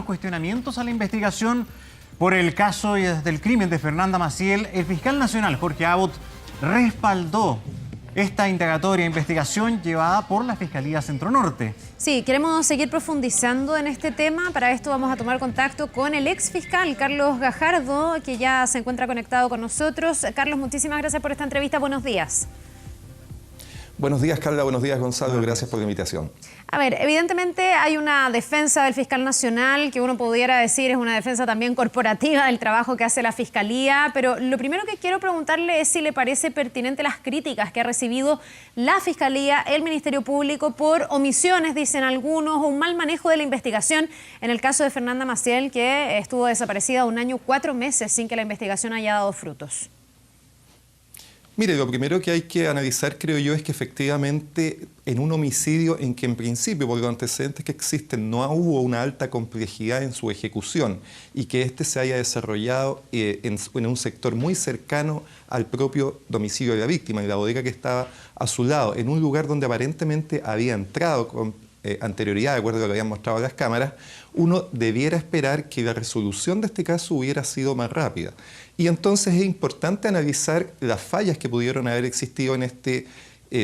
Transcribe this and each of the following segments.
los cuestionamientos a la investigación por el caso del crimen de Fernanda Maciel, el fiscal nacional Jorge Abot respaldó esta indagatoria e investigación llevada por la Fiscalía Centro Norte. Sí, queremos seguir profundizando en este tema. Para esto vamos a tomar contacto con el ex fiscal Carlos Gajardo, que ya se encuentra conectado con nosotros. Carlos, muchísimas gracias por esta entrevista. Buenos días. Buenos días, Carla. Buenos días, Gonzalo. Gracias por la invitación. A ver, evidentemente hay una defensa del fiscal nacional que uno pudiera decir es una defensa también corporativa del trabajo que hace la Fiscalía, pero lo primero que quiero preguntarle es si le parece pertinente las críticas que ha recibido la Fiscalía, el Ministerio Público, por omisiones, dicen algunos, o un mal manejo de la investigación en el caso de Fernanda Maciel, que estuvo desaparecida 1 año 4 meses sin que la investigación haya dado frutos. Mire, lo primero que hay que analizar, creo yo, es que efectivamente en un homicidio en que en principio, por los antecedentes que existen, no hubo una alta complejidad en su ejecución y que éste se haya desarrollado en un sector muy cercano al propio domicilio de la víctima, en la bodega que estaba a su lado, en un lugar donde aparentemente había entrado con anterioridad, de acuerdo a lo que habían mostrado las cámaras, uno debiera esperar que la resolución de este caso hubiera sido más rápida. Y entonces es importante analizar las fallas que pudieron haber existido en este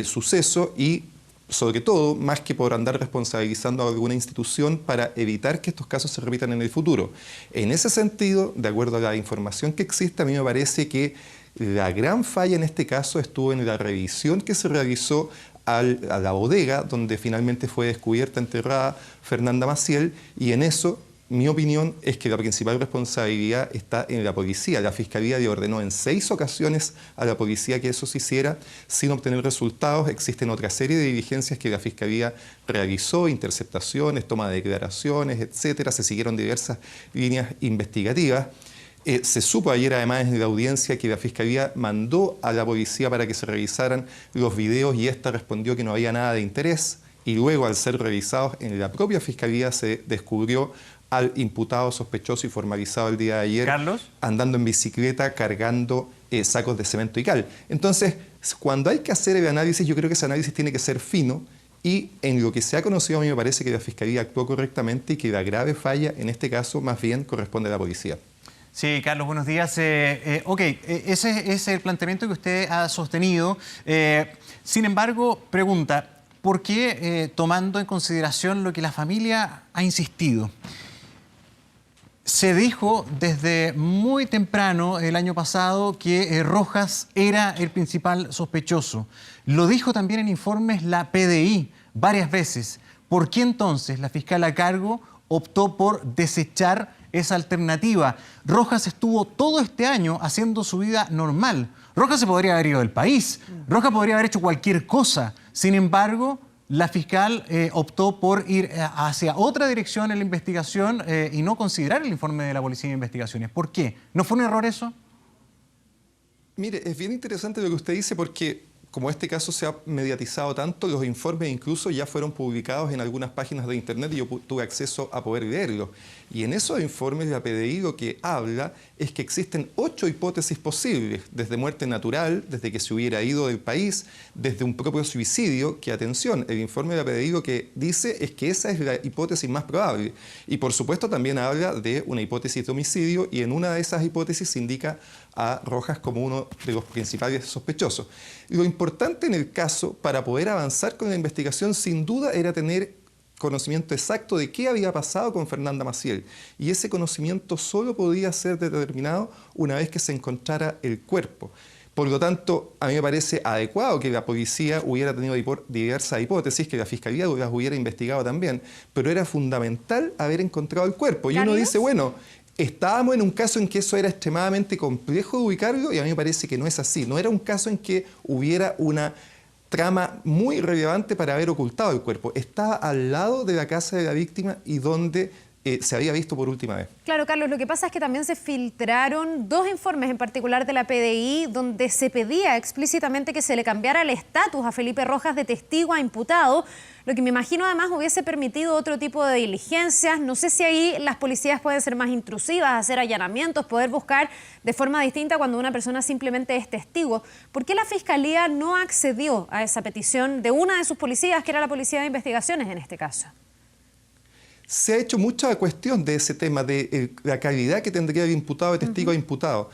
suceso y, sobre todo, más que por andar responsabilizando a alguna institución, para evitar que estos casos se repitan en el futuro. En ese sentido, de acuerdo a la información que existe, a mí me parece que la gran falla en este caso estuvo en la revisión que se realizó a la bodega donde finalmente fue descubierta, enterrada Fernanda Maciel, y en eso mi opinión es que la principal responsabilidad está en la policía. La Fiscalía le ordenó en 6 ocasiones a la policía que eso se hiciera sin obtener resultados. Existen otra serie de diligencias que la Fiscalía realizó, interceptaciones, toma de declaraciones, etcétera. Se siguieron diversas líneas investigativas. Se supo ayer, además, en la audiencia que la Fiscalía mandó a la policía para que se revisaran los videos y esta respondió que no había nada de interés. Y luego, al ser revisados en la propia Fiscalía, se descubrió al imputado sospechoso y formalizado el día de ayer, Carlos, andando en bicicleta cargando sacos de cemento y cal. Entonces, cuando hay que hacer el análisis, yo creo que ese análisis tiene que ser fino y en lo que se ha conocido a mí me parece que la Fiscalía actuó correctamente y que la grave falla en este caso más bien corresponde a la policía. Sí, Carlos, buenos días. Ese es el planteamiento que usted ha sostenido. Sin embargo, pregunta, ¿por qué tomando en consideración lo que la familia ha insistido? Se dijo desde muy temprano el año pasado que Rojas era el principal sospechoso. Lo dijo también en informes la PDI varias veces. ¿Por qué entonces la fiscal a cargo optó por desechar esa alternativa? Rojas estuvo todo este año haciendo su vida normal. Rojas se podría haber ido del país. Rojas podría haber hecho cualquier cosa. Sin embargo, la fiscal optó por ir hacia otra dirección en la investigación y no considerar el informe de la Policía de Investigaciones. ¿Por qué? ¿No fue un error eso? Mire, es bien interesante lo que usted dice porque como este caso se ha mediatizado tanto, los informes incluso ya fueron publicados en algunas páginas de internet y yo tuve acceso a poder leerlos. Y en esos informes la PDI lo que habla es que existen 8 hipótesis posibles, desde muerte natural, desde que se hubiera ido del país, desde un propio suicidio, que atención, el informe de la PDI lo que dice es que esa es la hipótesis más probable. Y por supuesto también habla de una hipótesis de homicidio y en una de esas hipótesis se indica a Rojas como uno de los principales sospechosos. Lo importante en el caso, para poder avanzar con la investigación, sin duda era tener conocimiento exacto de qué había pasado con Fernanda Maciel. Y ese conocimiento solo podía ser determinado una vez que se encontrara el cuerpo. Por lo tanto, a mí me parece adecuado que la policía hubiera tenido diversas hipótesis, que la Fiscalía las hubiera investigado también, pero era fundamental haber encontrado el cuerpo. Y uno dice, bueno, estábamos en un caso en que eso era extremadamente complejo de ubicarlo y a mí me parece que no es así. No era un caso en que hubiera una trama muy relevante para haber ocultado el cuerpo. Estaba al lado de la casa de la víctima y donde se había visto por última vez. Claro, Carlos, lo que pasa es que también se filtraron 2 informes en particular de la PDI donde se pedía explícitamente que se le cambiara el estatus a Felipe Rojas de testigo a imputado, lo que me imagino además hubiese permitido otro tipo de diligencias. No sé si ahí las policías pueden ser más intrusivas, hacer allanamientos, poder buscar de forma distinta cuando una persona simplemente es testigo. ¿Por qué la Fiscalía no accedió a esa petición de una de sus policías, que era la Policía de Investigaciones en este caso? Se ha hecho mucha cuestión de ese tema, de la calidad que tendría el imputado de testigo a imputado.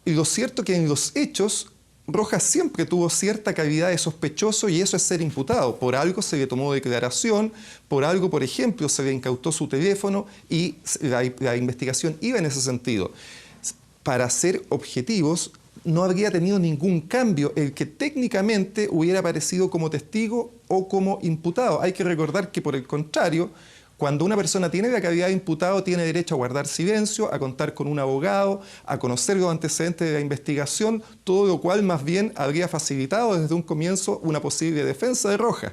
Y lo cierto que en los hechos, Rojas siempre tuvo cierta calidad de sospechoso y eso es ser imputado. Por algo se le tomó declaración, por algo, por ejemplo, se le incautó su teléfono y la investigación iba en ese sentido. Para ser objetivos, no habría tenido ningún cambio el que técnicamente hubiera aparecido como testigo o como imputado. Hay que recordar que, por el contrario, cuando una persona tiene la calidad de imputado, tiene derecho a guardar silencio, a contar con un abogado, a conocer los antecedentes de la investigación, todo lo cual más bien habría facilitado desde un comienzo una posible defensa de Rojas.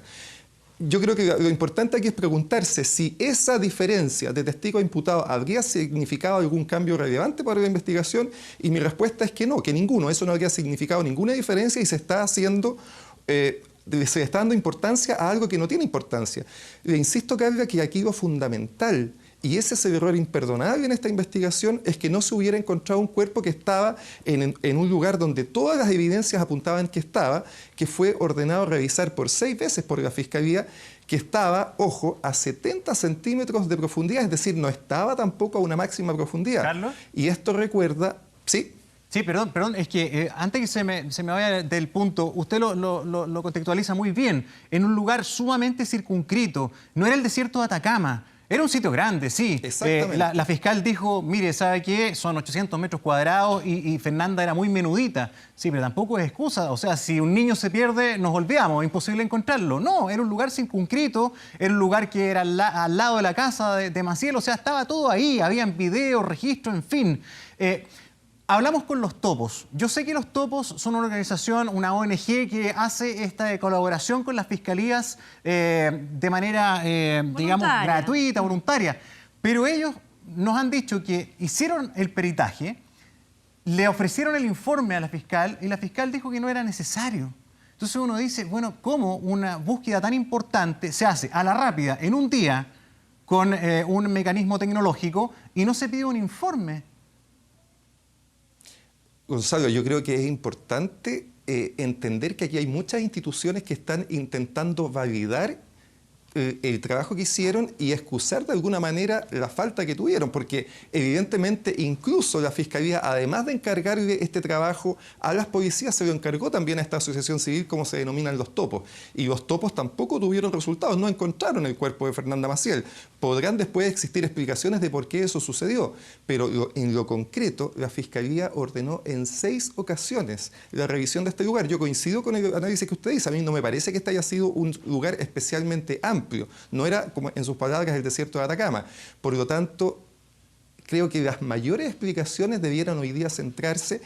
Yo creo que lo importante aquí es preguntarse si esa diferencia de testigo a imputado habría significado algún cambio relevante para la investigación, y mi respuesta es que no, que ninguno. Eso no habría significado ninguna diferencia y se está haciendo... se le está dando importancia a algo que no tiene importancia. Le insisto, Carla, que aquí lo fundamental, y ese es el error imperdonable en esta investigación, es que no se hubiera encontrado un cuerpo que estaba en un lugar donde todas las evidencias apuntaban que estaba, que fue ordenado revisar por 6 veces por la Fiscalía, que estaba, ojo, a 70 centímetros de profundidad, es decir, no estaba tampoco a una máxima profundidad. ¿Carlos? Y esto recuerda... ¿Sí? Sí, perdón, es que antes que se me vaya del punto, usted lo contextualiza muy bien. En un lugar sumamente circunscrito, no era el desierto de Atacama, era un sitio grande, sí. Exactamente. La fiscal dijo, mire, ¿sabe qué? Son 800 metros cuadrados y Fernanda era muy menudita. Sí, pero tampoco es excusa. O sea, si un niño se pierde, nos olvidamos, imposible encontrarlo. No, era un lugar circunscrito, era un lugar que era al lado de la casa de Maciel, o sea, estaba todo ahí, habían videos, registros, en fin. Hablamos con los Topos. Yo sé que los Topos son una organización, una ONG que hace esta colaboración con las fiscalías de manera, digamos, gratuita, voluntaria. Pero ellos nos han dicho que hicieron el peritaje, le ofrecieron el informe a la fiscal y la fiscal dijo que no era necesario. Entonces uno dice, bueno, ¿cómo una búsqueda tan importante se hace a la rápida, en un día, con un mecanismo tecnológico y no se pide un informe? Gonzalo, yo creo que es importante entender que aquí hay muchas instituciones que están intentando validar el trabajo que hicieron y excusar de alguna manera la falta que tuvieron, porque evidentemente incluso la Fiscalía, además de encargarle este trabajo a las policías, se lo encargó también a esta asociación civil, como se denominan los Topos. Y los Topos tampoco tuvieron resultados, no encontraron el cuerpo de Fernanda Maciel. Podrán después existir explicaciones de por qué eso sucedió, pero en lo concreto, la Fiscalía ordenó en 6 ocasiones la revisión de este lugar. Yo coincido con el análisis que usted dice, a mí no me parece que este haya sido un lugar especialmente amplio. No era, como en sus palabras, el desierto de Atacama. Por lo tanto, creo que las mayores explicaciones debieran hoy día centrarse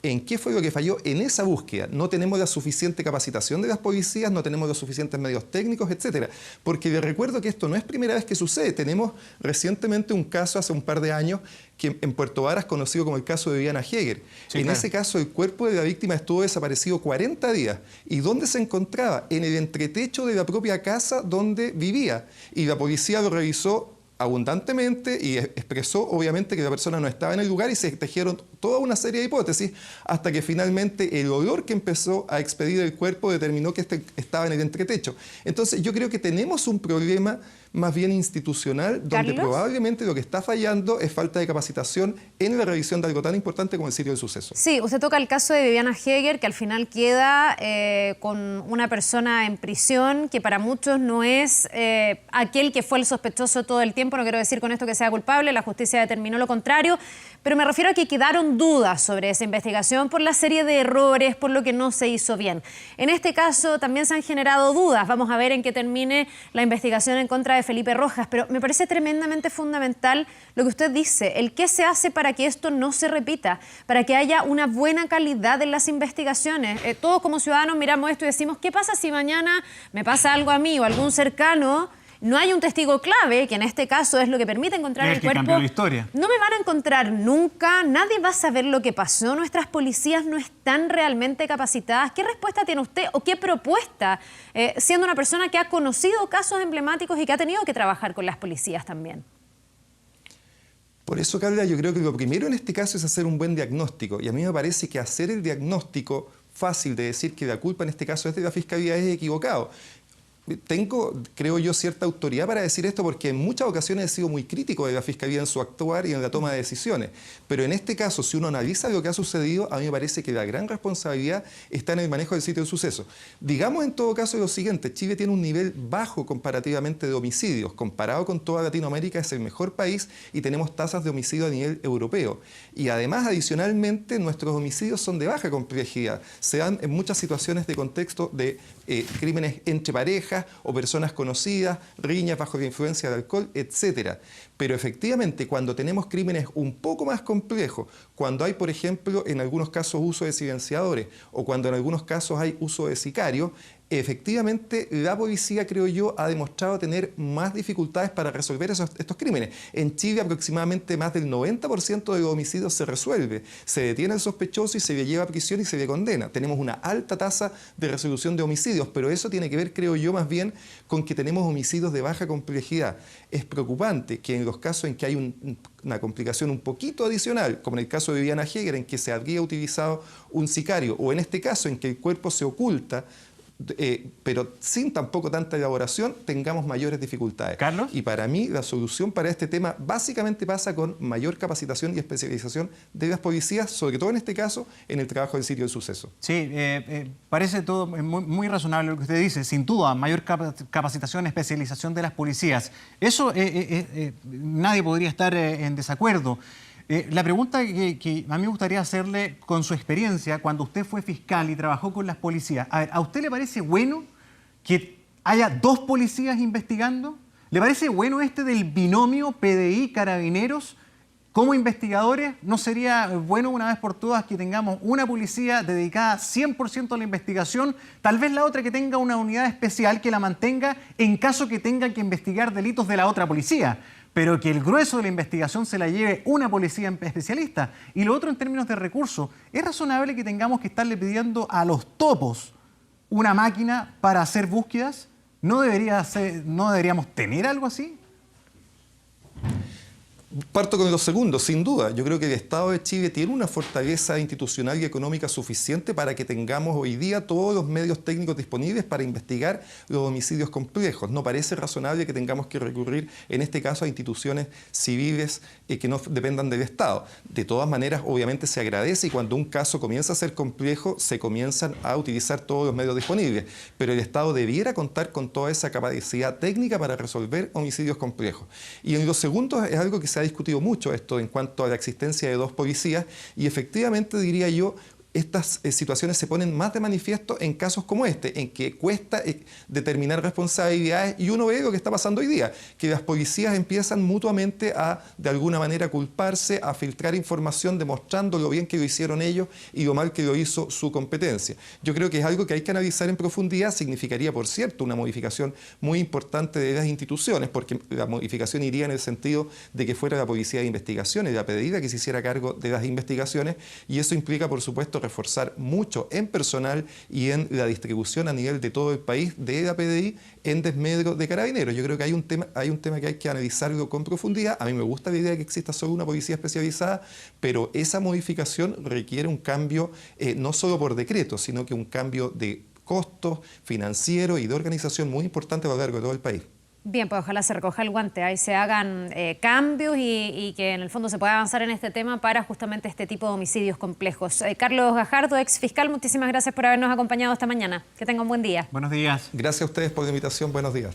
en qué fue lo que falló en esa búsqueda. No tenemos la suficiente capacitación de las policías, no tenemos los suficientes medios técnicos, etcétera. Porque les recuerdo que esto no es primera vez que sucede. Tenemos recientemente un caso hace un par de años que en Puerto Varas, conocido como el caso de Viviana Heger. Sí, en ese caso, el cuerpo de la víctima estuvo desaparecido 40 días. ¿Y dónde se encontraba? En el entretecho de la propia casa donde vivía. Y la policía lo revisó abundantemente y expresó obviamente que la persona no estaba en el lugar y se tejieron toda una serie de hipótesis hasta que finalmente el olor que empezó a expedir el cuerpo determinó que estaba en el entretecho. Entonces yo creo que tenemos un problema más bien institucional, donde probablemente lo que está fallando es falta de capacitación en la revisión de algo tan importante como el sitio del suceso. Sí, usted toca el caso de Viviana Heger, que al final queda con una persona en prisión que para muchos no es aquel que fue el sospechoso todo el tiempo. No quiero decir con esto que sea culpable, la justicia determinó lo contrario, pero me refiero a que quedaron dudas sobre esa investigación por la serie de errores, por lo que no se hizo bien. En este caso también se han generado dudas. Vamos a ver en qué termine la investigación en contra de Felipe Rojas, pero me parece tremendamente fundamental lo que usted dice, el qué se hace para que esto no se repita, para que haya una buena calidad en las investigaciones. Todos como ciudadanos miramos esto y decimos, ¿qué pasa si mañana me pasa algo a mí o a algún cercano? No hay un testigo clave, que en este caso es lo que permite encontrar el cuerpo. Cambió la historia. No me van a encontrar nunca, nadie va a saber lo que pasó, nuestras policías no están realmente capacitadas. ¿Qué respuesta tiene usted o qué propuesta, siendo una persona que ha conocido casos emblemáticos y que ha tenido que trabajar con las policías también? Por eso, Carla, yo creo que lo primero en este caso es hacer un buen diagnóstico. Y a mí me parece que hacer el diagnóstico fácil de decir que la culpa en este caso es de la Fiscalía es equivocado. tengo, creo yo, cierta autoridad para decir esto porque en muchas ocasiones he sido muy crítico de la Fiscalía en su actuar y en la toma de decisiones. Pero en este caso, si uno analiza lo que ha sucedido, a mí me parece que la gran responsabilidad está en el manejo del sitio del suceso. Digamos en todo caso lo siguiente, Chile tiene un nivel bajo comparativamente de homicidios. Comparado con toda Latinoamérica es el mejor país y tenemos tasas de homicidio a nivel europeo. Y además, adicionalmente, nuestros homicidios son de baja complejidad. Se dan en muchas situaciones de contexto de crímenes entre parejas o personas conocidas, riñas bajo la influencia del alcohol, etc. Pero efectivamente, cuando tenemos crímenes un poco más complejos, cuando hay, por ejemplo, en algunos casos uso de silenciadores o cuando en algunos casos hay uso de sicarios, efectivamente la policía, creo yo, ha demostrado tener más dificultades para resolver estos crímenes. En Chile aproximadamente más del 90% de los homicidios se resuelve. Se detiene al sospechoso y se le lleva a prisión y se le condena. Tenemos una alta tasa de resolución de homicidios, pero eso tiene que ver, creo yo, más bien con que tenemos homicidios de baja complejidad. Es preocupante que en los casos en que hay una complicación un poquito adicional, como en el caso de Viviana Heger, en que se habría utilizado un sicario, o en este caso en que el cuerpo se oculta, pero sin tampoco tanta elaboración, tengamos mayores dificultades. ¿Carlos? Y para mí la solución para este tema básicamente pasa con mayor capacitación y especialización de las policías, sobre todo en este caso, en el trabajo del sitio del suceso. Sí, parece todo muy razonable lo que usted dice. Sin duda, mayor capacitación, especialización de las policías. Eso nadie podría estar en desacuerdo. La pregunta que a mí me gustaría hacerle, con su experiencia, cuando usted fue fiscal y trabajó con las policías, a ver, ¿a usted le parece bueno que haya dos policías investigando? ¿Le parece bueno este del binomio PDI-Carabineros como investigadores? ¿No sería bueno una vez por todas que tengamos una policía dedicada 100% a la investigación, tal vez la otra que tenga una unidad especial que la mantenga en caso que tenga que investigar delitos de la otra policía, pero que el grueso de la investigación se la lleve una policía especialista? Y lo otro, en términos de recursos, ¿es razonable que tengamos que estarle pidiendo a los topos una máquina para hacer búsquedas? ¿No deberíamos tener algo así? Parto con lo segundo, sin duda. Yo creo que el Estado de Chile tiene una fortaleza institucional y económica suficiente para que tengamos hoy día todos los medios técnicos disponibles para investigar los homicidios complejos. No parece razonable que tengamos que recurrir, en este caso, a instituciones civiles que no dependan del Estado. De todas maneras, obviamente se agradece y cuando un caso comienza a ser complejo, se comienzan a utilizar todos los medios disponibles. Pero el Estado debiera contar con toda esa capacidad técnica para resolver homicidios complejos. Y en lo segundo es algo que se ha discutido mucho esto en cuanto a la existencia de dos policías y efectivamente diría yo estas situaciones se ponen más de manifiesto en casos como este, en que cuesta determinar responsabilidades y uno ve lo que está pasando hoy día, que las policías empiezan mutuamente a, de alguna manera, culparse, a filtrar información demostrando lo bien que lo hicieron ellos y lo mal que lo hizo su competencia. Yo creo que es algo que hay que analizar en profundidad, significaría, por cierto, una modificación muy importante de las instituciones, porque la modificación iría en el sentido de que fuera la Policía de Investigaciones, la PDI, la que se hiciera cargo de las investigaciones, y eso implica, por supuesto, reforzar mucho en personal y en la distribución a nivel de todo el país de la PDI en desmedro de Carabineros. Yo creo que hay un tema que hay que analizarlo con profundidad. A mí me gusta la idea de que exista solo una policía especializada, pero esa modificación requiere un cambio no solo por decreto, sino que un cambio de costos financieros y de organización muy importante a lo largo de todo el país. Bien, pues ojalá se recoja el guante, ahí se hagan cambios y que en el fondo se pueda avanzar en este tema para justamente este tipo de homicidios complejos. Carlos Gajardo, ex fiscal, muchísimas gracias por habernos acompañado esta mañana. Que tenga un buen día. Buenos días. Gracias a ustedes por la invitación. Buenos días.